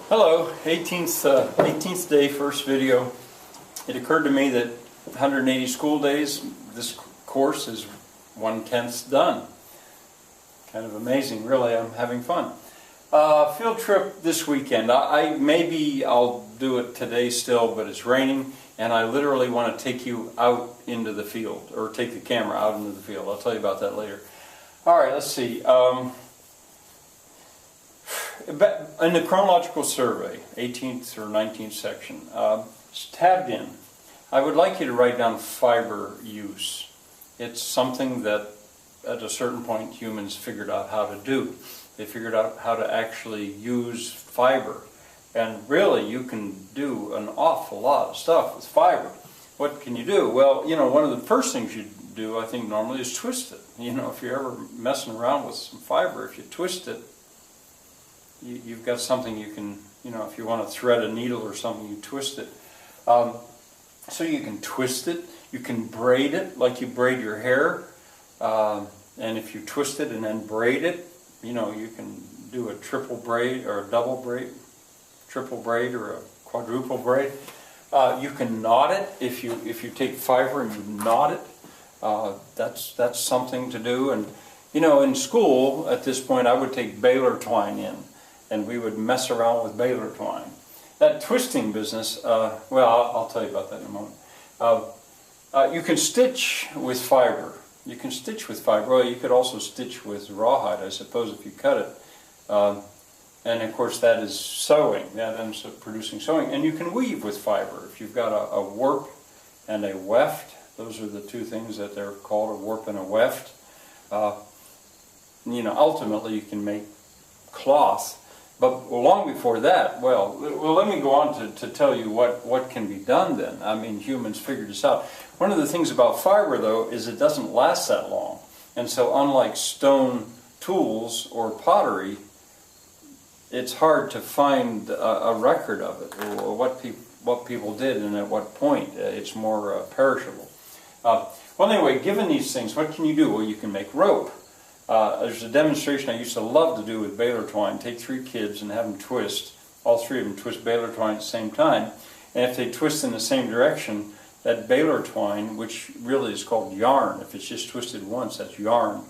Hello, 18th day, first video. It occurred to me that 180 school days, this course is 1/10 done. Kind of amazing, really. I'm having fun. Field trip this weekend. Maybe I'll do it today still, but it's raining, and I literally want to take you out into the field, or take the camera out into the field. I'll tell you about that later. All right, let's see. In the chronological survey, 18th or 19th section, it's tabbed in. I would like you to write down fiber use. It's something that at a certain point humans figured out how to do. They figured out how to actually use fiber. And really, you can do an awful lot of stuff with fiber. What can you do? Well, one of the first things you do, I think, normally is twist it. If you're ever messing around with some fiber, if you twist it, you've got something you can, if you want to thread a needle or something, you twist it. So you can twist it, you can braid it like you braid your hair, and if you twist it and then braid it, you can do a triple braid or a double braid, triple braid or a quadruple braid. You can knot it if you take fiber and you knot it. That's something to do. And in school at this point, I would take baler twine in, and we would mess around with baler twine. That twisting business, well, I'll tell you about that in a moment. You can stitch with fiber. You can stitch with fiber. Well, you could also stitch with rawhide, I suppose, if you cut it. And of course, that is sewing. That ends up producing sewing. And you can weave with fiber. If you've got a warp and a weft, those are the two things that they're called, a warp and a weft. Ultimately, you can make cloth. But long before that, well, let me go on to tell you what can be done then. I mean, humans figured this out. One of the things about fiber, though, is it doesn't last that long. And so unlike stone tools or pottery, it's hard to find a record of it, or what people did and at what point. It's more perishable. Well, anyway, given these things, what can you do? Well, you can make rope. There's a demonstration I used to love to do with baler twine. Take 3 kids and have them twist. All 3 of them twist baler twine at the same time. And if they twist in the same direction, that baler twine, which really is called yarn, if it's just twisted once, that's yarn,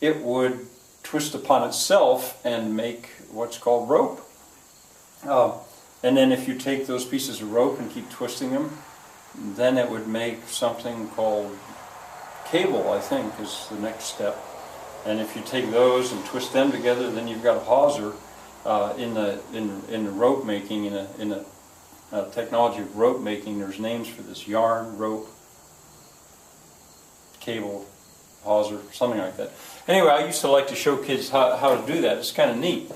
it would twist upon itself and make what's called rope. And then if you take those pieces of rope and keep twisting them, then it would make something called cable, I think, is the next step. And if you take those and twist them together, then you've got a hawser. In the rope making, in the technology of rope making, there's names for this: yarn, rope, cable, hawser, something like that. Anyway, I used to like to show kids how to do that. It's kind of neat,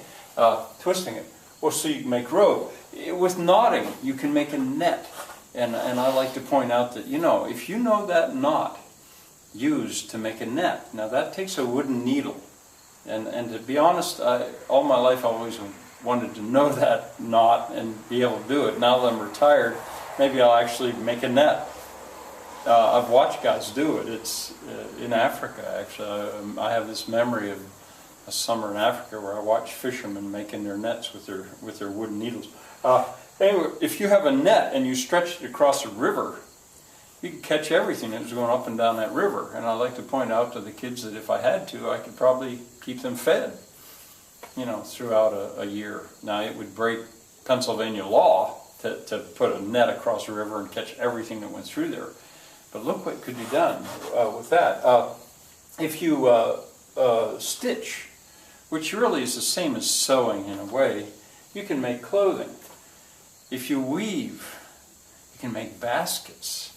twisting it. Well, so you can make rope. With knotting, you can make a net. And I like to point out that, if you know that knot used to make a net, now that takes a wooden needle. And to be honest, all my life I always wanted to know that knot and be able to do it. Now that I'm retired, maybe I'll actually make a net. I've watched guys do it. It's in Africa, actually. I have this memory of a summer in Africa where I watched fishermen making their nets with their wooden needles. Anyway, if you have a net and you stretch it across a river, you can catch everything that was going up and down that river. And I like to point out to the kids that if I had to, I could probably keep them fed, throughout a year. Now, it would break Pennsylvania law to put a net across a river and catch everything that went through there. But look what could be done with that. If you stitch, which really is the same as sewing in a way, you can make clothing. If you weave, you can make baskets.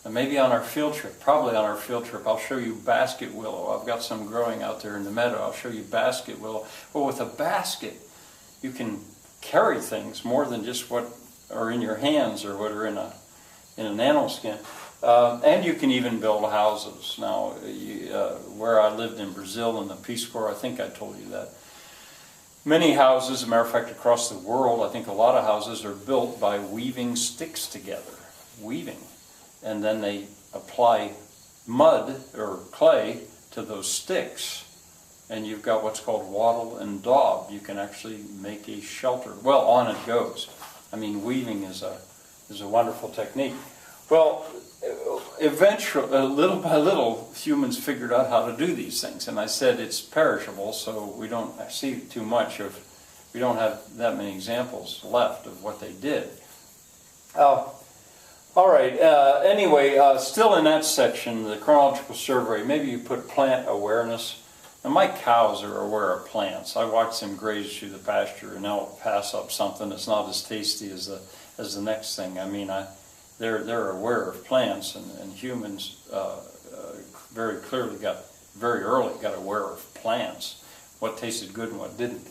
And maybe on our field trip, probably on our field trip, I'll show you basket willow. I've got some growing out there in the meadow. I'll show you basket willow. Well, with a basket, you can carry things more than just what are in your hands or what are in an animal skin. And you can even build houses. Now, where I lived in Brazil in the Peace Corps, I think I told you that. Many houses, as a matter of fact, across the world, I think a lot of houses are built by weaving sticks together. Weaving. And then they apply mud or clay to those sticks and you've got what's called wattle and daub. You can actually make a shelter. Well, on it goes. I mean, weaving is a wonderful technique. Well, eventually, little by little, humans figured out how to do these things. And I said it's perishable, so we don't see too much of, we don't have that many examples left of what they did. All right, anyway, still in that section, the chronological survey, maybe you put plant awareness. Now, my cows are aware of plants. I watch them graze through the pasture, and they'll pass up something that's not as tasty as the next thing. I mean, they're aware of plants, and humans very clearly very early got aware of plants, what tasted good and what didn't.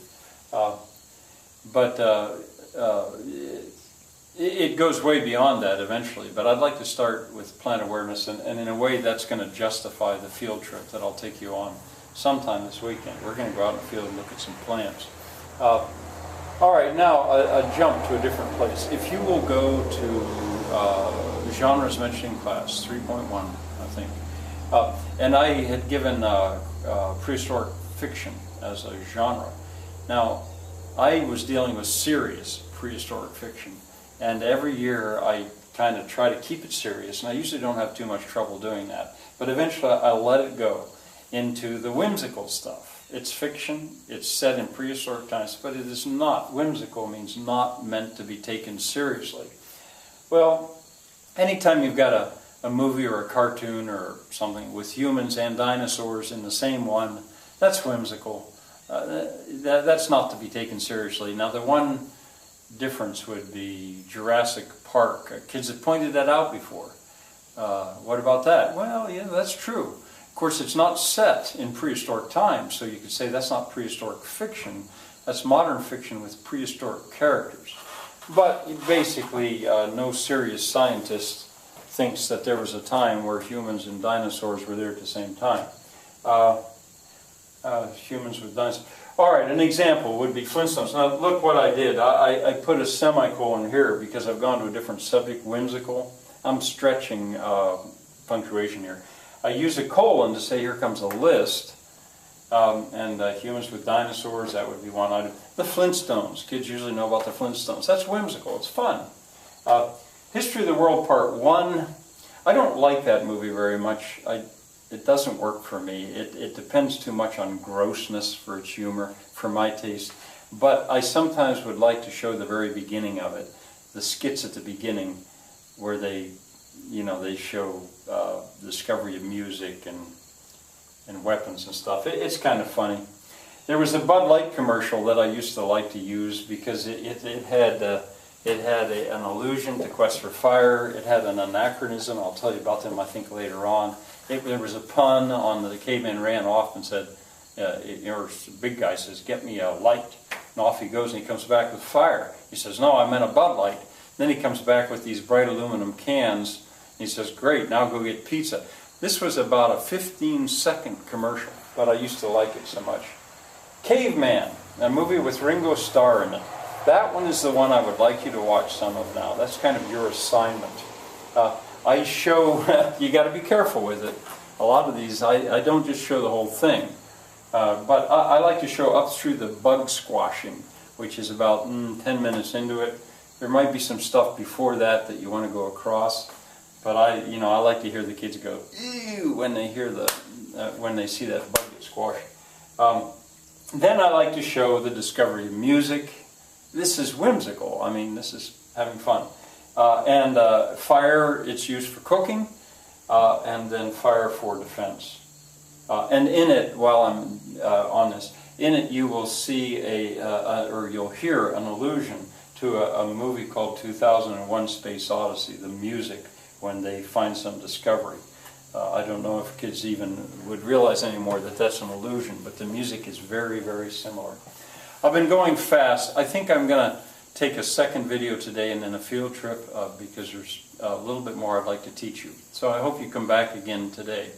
It goes way beyond that eventually, but I'd like to start with plant awareness, and in a way that's going to justify the field trip that I'll take you on sometime this weekend. We're going to go out in the field and look at some plants. All right, now a jump to a different place. If you will go to genres mentioning class 3.1, I think, and I had given prehistoric fiction as a genre. Now, I was dealing with serious prehistoric fiction. And every year I kind of try to keep it serious, and I usually don't have too much trouble doing that. But eventually I let it go into the whimsical stuff. It's fiction, it's set in prehistoric times, but it is not. Whimsical means not meant to be taken seriously. Well, anytime you've got a movie or a cartoon or something with humans and dinosaurs in the same one, that's whimsical. That's not to be taken seriously. Now, the one difference would be Jurassic Park. Kids have pointed that out before. What about that? Well, yeah, that's true. Of course, it's not set in prehistoric times, so you could say that's not prehistoric fiction. That's modern fiction with prehistoric characters. But basically, no serious scientist thinks that there was a time where humans and dinosaurs were there at the same time. Humans with dinosaurs. All right, an example would be Flintstones. Now, look what I did. I put a semicolon here because I've gone to a different subject, whimsical. I'm stretching punctuation here. I use a colon to say here comes a list. Humans with dinosaurs, that would be one item. The Flintstones. Kids usually know about the Flintstones. That's whimsical. It's fun. History of the World Part 1. I don't like that movie very much. It doesn't work for me. It depends too much on grossness for its humor, for my taste. But I sometimes would like to show the very beginning of it, the skits at the beginning, where they show discovery of music and weapons and stuff. It's kind of funny. There was a Bud Light commercial that I used to like to use because it had an allusion to Quest for Fire. It had an anachronism. I'll tell you about them, I think, later on. There was a pun on the caveman ran off and said, the big guy says, "Get me a light." And off he goes, and he comes back with fire. He says, "No, I meant a Bud Light." Then he comes back with these bright aluminum cans. And he says, "Great, now go get pizza." This was about a 15-second commercial, but I used to like it so much. Caveman, a movie with Ringo Starr in it. That one is the one I would like you to watch some of now. That's kind of your assignment. I show, you got to be careful with it. A lot of these, I don't just show the whole thing. But I like to show up through the bug squashing, which is about 10 minutes into it. There might be some stuff before that you want to go across. But I like to hear the kids go, "Ew," when they hear when they see that bug get squashed. Then I like to show the discovery of music. This is whimsical. I mean, this is having fun. Fire, it's used for cooking, and then fire for defense. And in it, while I'm on this, in it you will see or you'll hear an allusion to a movie called 2001: Space Odyssey, the music when they find some discovery. I don't know if kids even would realize anymore that that's an illusion, but the music is very, very similar. I've been going fast. I think I'm going to take a second video today and then a field trip because there's a little bit more I'd like to teach you. So I hope you come back again today.